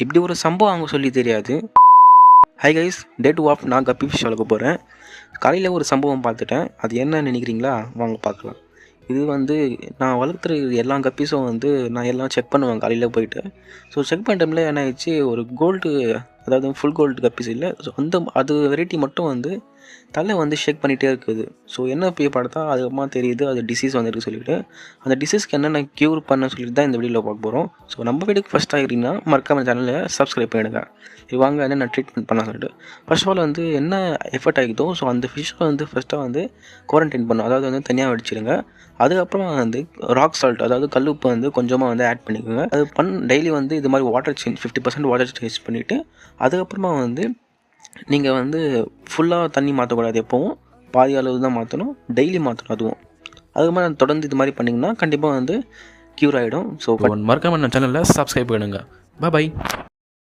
இப்படி ஒரு சம்பவம் அவங்க சொல்லி தெரியாது. ஹை கைஸ், டே 2 ஆஃப் நான் கப்பி ஃபிஷ் வளர்க்க போகிறேன். காலையில் ஒரு சம்பவம் பார்த்துட்டேன். அது என்ன நினைக்கிறீங்களா? வாங்க பார்க்கலாம். இது வந்து நான் வளர்த்துற எல்லா கப்பீஸும் வந்து நான் எல்லாம் செக் பண்ணுவேன் காலையில் போயிட்டு. ஸோ செக் பண்ண டைமில் என்ன ஆயிடுச்சு, ஒரு கோல்டு, அதாவது ஃபுல் கோல்டு கப்பீஸ் இல்லை, ஸோ அது வெரைட்டி மட்டும் வந்து தலை வந்து ஷேக் பண்ணிகிட்டே இருக்குது. ஸோ என்ன போய் பார்த்தா அதுக்கப்புறமா தெரியுது அது டிசீஸ் வந்துருக்கு சொல்லிவிட்டு, அந்த டிசீஸ்க்கு என்னென்ன க்யூர் பண்ண சொல்லிட்டு தான் இந்த வீடியோவில் பார்க்க போகிறோம். ஸோ நம்ம வீடியோக்கு ஃபஸ்ட் ஆகிட்டீங்கன்னா மறக்காம சேனலை சப்ஸ்கிரைப் பண்ணிடுங்க. இது வாங்க என்னென்ன ட்ரீட்மெண்ட் பண்ண சொல்லிட்டு. ஃபர்ஸ்ட் ஆஃப் ஆல் வந்து என்ன எஃபர்ட் ஆகிதோ, ஸோ அந்த ஃபிஷ்ஷை வந்து ஃபஸ்ட்டாக வந்து குவாரண்டைன் பண்ணும், அதாவது வந்து தனியாக வடிச்சிடுங்க. அதுக்கப்புறம் வந்து ராக் சால்ட், அதாவது கல்லுப்பு வந்து கொஞ்சமாக வந்து ஆட் பண்ணிக்கோங்க. அது டெய்லி வந்து இது மாதிரி வாட்டர் சேஞ்ச் 50% வாட்டர் சேஞ்ச் பண்ணிவிட்டு, அதுக்கப்புறமா வந்து நீங்கள் வந்து ஃபுல்லாக தண்ணி மாற்றக்கூடாது, எப்போவும் பாதி அளவு தான் மாற்றணும், டெய்லி மாற்றணும். அதுக்கு மாதிரி தொடர்ந்து இது மாதிரி பண்ணிங்கன்னா கண்டிப்பாக வந்து க்யூர் ஆகிடும். ஸோ மறக்காம நம்ம சேனலில் சப்ஸ்கிரைப் பண்ணுங்கள். பாய்.